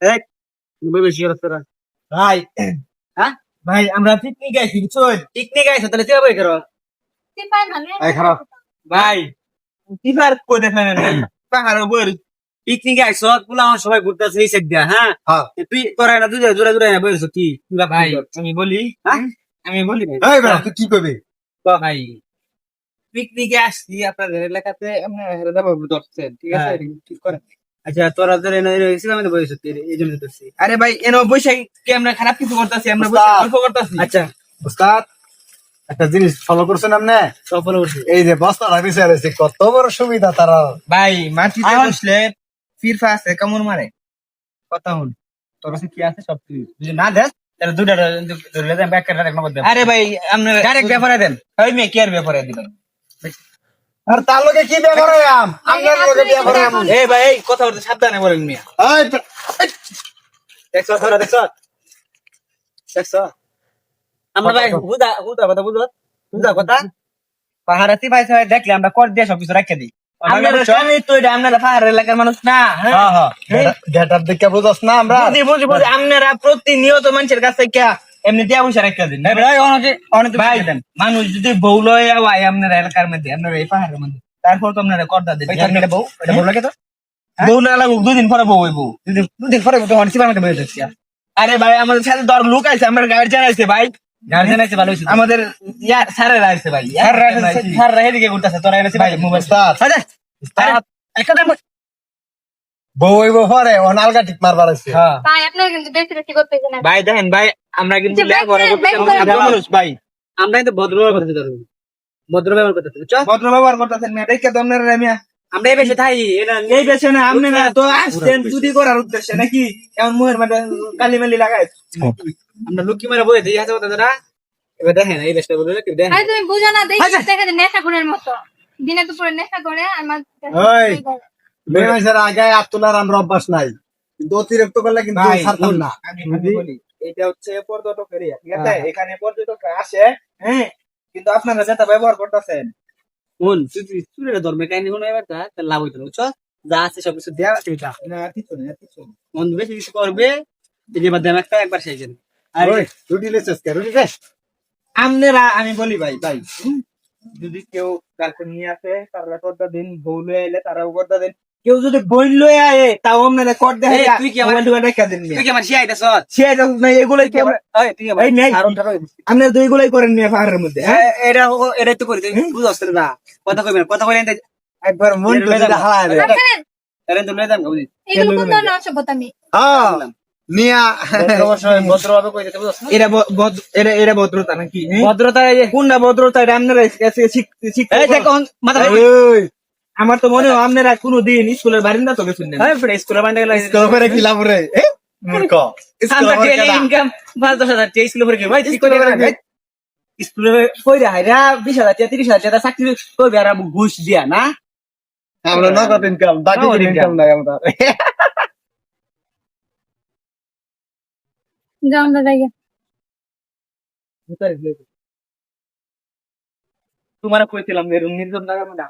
এক বেশি তোরা ভাই হ্যাঁ ভাই আমরা পিকনিক আইছি বুঝছেন? পিকনিক আইছো তাহলে তুই বই করো এই খারাপ ভাই কিবার কই দেখেন নাই পাহাড় উপর পিকনিক আইছো পুলা আমার সবাই ঘুরতেছে এই সাইড দিয়া হ্যাঁ হ্যাঁ তুই তোরা না দুজনে জোড়া জোড়া না বইছো কি ভাই আমি বলি হ্যাঁ আমি বলি ভাই এই বেটা তুই কি করবি? ভাই পিকনিকে আসছি আপনাদের এলাকাতে আপনারা ধরছেন ঠিক আছে হ্যাঁ। ঠিক করে আচ্ছা তোরা তোর এনে ছিলাম না বইছো এই জন্য ধরছি আরে ভাই এনো বৈশাখ কি আমরা খারাপ কিছু করতেছি আমরা উস্তাদ। গল্প করতেছি আচ্ছা উস্তাদ একটা জিনিস ফলো করছেন আপনি? সফল করছি এই যে বস্তা রাখিছে রয়েছে কত বড় সুবিধা তারা। ভাই মাটিতে আমার- বসলে ফিরফা আছে কেমন মারে কথা হল তোর কাছে কি আছে সব তুই যদি না দেখ তাহলে দুটা ধরে দেন ব্যাক কাটা নগদ দেন আরে ভাই আপনি ডাইরেক্ট ব্যাপারে দেন ওই মেয়ে কি আর ব্যাপারে দিবেন আর তার লগে কি ব্যবহার হয় আপনার লগে ব্যবহার হয় এই ভাই এই কথা বলতে সাবধানে বলেন মিয়া এই দেখছো তোরা দেখছো দেখছো আমরা ভাই হুদা হুদা কথা বুঝো হুদা কথা পাহাড়াতি ভাই সবাই দেখলে আমরা কর দিয়ে সবকিছু রাখতে দিই আপনারা স্বামী তো এটা আপনারা পাহাড় এলাকার মানুষ না হ্যাঁ হ্যাঁ হ্যাঁ গেটার দেখে বুঝছ না আমরা? বুঝি বুঝি বুঝি আপনারা প্রতিনিয়ত মানুষের কাছে কে এমনি দিয়া পয়সা রাখতে দিন ভাই অনেকে অনেক ভাই মানুষ যদি বউ লয় আয় আপনার এলাকার মধ্যে আপনার এই পাহাড়ের মধ্যে তারপর তো আপনারা করদা দিন এটা বউ এটা বউ লাগে তো বউ না লাগুক দুদিন পরে বউ হইব দুদিন পরে তো অনেক সিবার মধ্যে বই দেখছি আরে ভাই আমাদের সাথে দর লোক আছে আমার গার্জিয়ান আছে ভাই গার্জেন আছে ভালো হয়েছে আমাদের স্যারেরা আছে ভাই স্যাররা এদিকে ঘুরতেছে তোরা এনেছি ভাই মোবাইল উস্তাদ উস্তাদ একটা দেন বউ হইব পরে অনালগা ঠিক মারবার আছে। হ্যাঁ ভাই আপনারা কিন্তু বেশি বেশি করতেছেন না ভাই দেখেন ভাই আমরা কিন্তু যে ব্যাগ লেখাপড়া ব্যাগ করতেছি করে আমরা মানুষ ভাই আমরা কিন্তু ভদ্র ব্যবহার করতে পারবো ভদ্র ব্যবহার করতে পারবো ভদ্র ব্যবহার করতেছেন মেয়ে দেখে তো আপনারা মিয়া আমরা এই বেশি থাই এটা এই বেছে না আপনি না তো আসছেন চুরি করার উদ্দেশ্যে নাকি এমন মুহের মধ্যে কালি মালি লাগাই আমরা লুকি মারা বই দিই আছে কথা এবার দেখেন এই দেশটা বলে কি দেখেন আরে তুমি বুঝো না দেখি আচ্ছা। দেখে নেশা করার মতো দিনে দুপুরে নেশা করে আমার ওই। মেয়ে মানুষের আগে হাত তোলার আমরা অভ্যাস নাই, কিন্তু অতিরিক্ত করলে কিন্তু ভাই, ছাড়তাম না। আমি বলি এটা হচ্ছে পর্যটক এরিয়া ঠিক আছে এখানে পর্যটকরা আসে হ্যাঁ কিন্তু আপনারা যেটা ব্যবহার করতেছেন কোন চুরের ধর্মে কাহিনী কোনো এবার তার লাভ হইতো বুঝছো যা আছে সবকিছু দেওয়া সেটা না কিছু না কিছু না মন বেশি কিছু করবে এই যে দেন একটা একবার সেই জন্য আর ওই, রুটি লেছিস কে? রুটি খাস? আপনারা আমি বলি ভাই ভাই যদি কেউ গার্লফ্রেন্ড নিয়ে আসে তারা করতে দিন বউ লয়ে এলে তারাও করতে দিন কেউ যদি বই লয়ে আয়ে তাও আপনারা কর দেখে এই, তুই কি আমার- মোবাইল টোবাইল রেখে দিন তুই কি আমার শিয়াই দেছ সে নাই এগুলোই কি আমরা- তুই আমার এই নেই। কারণ টাকা আপনারা তো এগুলোই করেন নিয়ে পাহাড়ের মধ্যে হ্যাঁ এটা এটা তো করি তুই বুঝছ না কথা কইবেন কথা কইলেন একবার মন তো যেটা হালায় রে। রাখেন এর তো লয়ে যান বুঝি এগুলো কোন ধরনের অসভ্যতামি হ্যাঁ নিয়া ভদ্রভাবে কই দিতে বুঝছ এরা এরা ভদ্রতা নাকি হ্যাঁ? ভদ্রতা এই যে কোনটা ভদ্রতা এটা আপনারা শিখতে এই দেখ মাথা ওই আমার তো মনে হয় আপনারা কোনোদিন স্কুলের বারিন্দা তো গেছেন না এই ফ্রেশ স্কুলে বান্ডা গেল স্কুল করে কি লাভ রে? এ মূর্খ। স্কুল আমরা করে ডেইলি কেডা? ইনকাম 5-10,000 টাকা স্কুলে পড়ে কি ভাই স্কুল করে কি? স্কুলে কইরা হাইরা 20,000 টাকা 30,000 টাকা চাকরি করবে আর ঘুষ দিয়া না আমরা নগদ ইনকাম, বাকি নগদ ইনকাম income। নাই আমরা। যাও আমরা যাই তোমার কইছিলাম এরকম নির্জন জায়গার মধ্যে